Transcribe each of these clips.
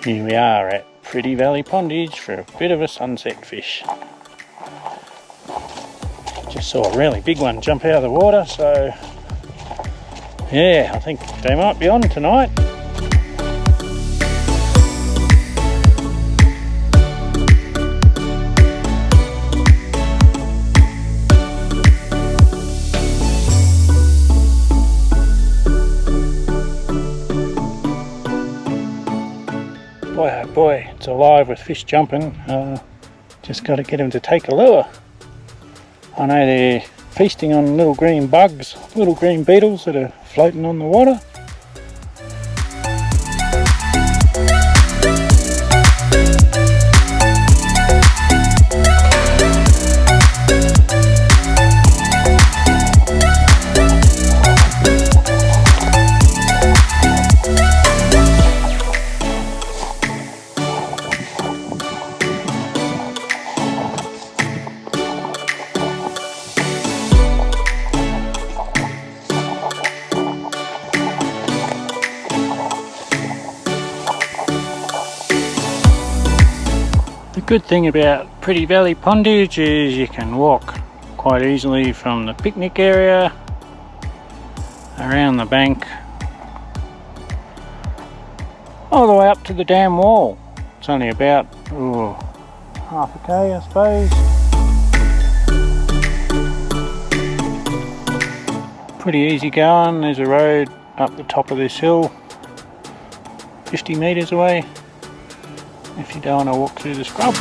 Here we are at Pretty Valley Pondage for a bit of a sunset fish. Just saw a really big one jump out of the water, so yeah, I think they might be on tonight. Boy, oh boy, it's alive with fish jumping. Just got to get them to take a lure. I know they're feasting on little green bugs, little green beetles that are floating on the water. The good thing about Pretty Valley Pondage is you can walk quite easily from the picnic area around the bank all the way up to the dam wall. It's only about half a k, I suppose. Pretty easy going. There's a road up the top of this hill 50 metres away if you don't want to walk through the scrub.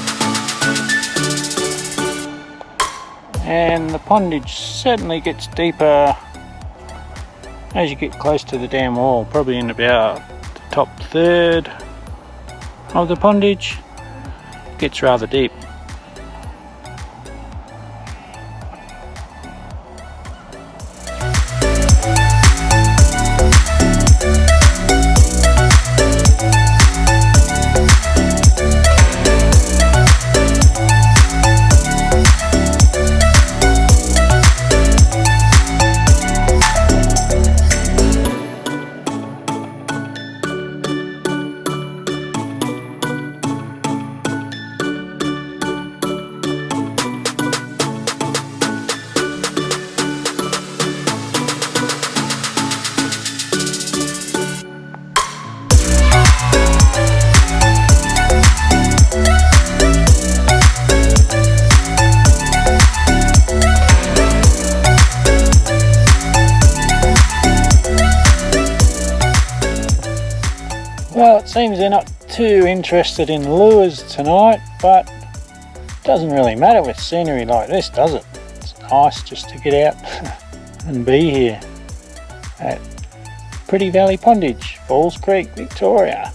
And the pondage certainly gets deeper as you get close to the dam wall, probably in about the top third of the pondage. It gets rather deep. Well, it seems they're not too interested in lures tonight, but it doesn't really matter with scenery like this, does it? It's nice just to get out and be here at Pretty Valley Pondage, Falls Creek, Victoria.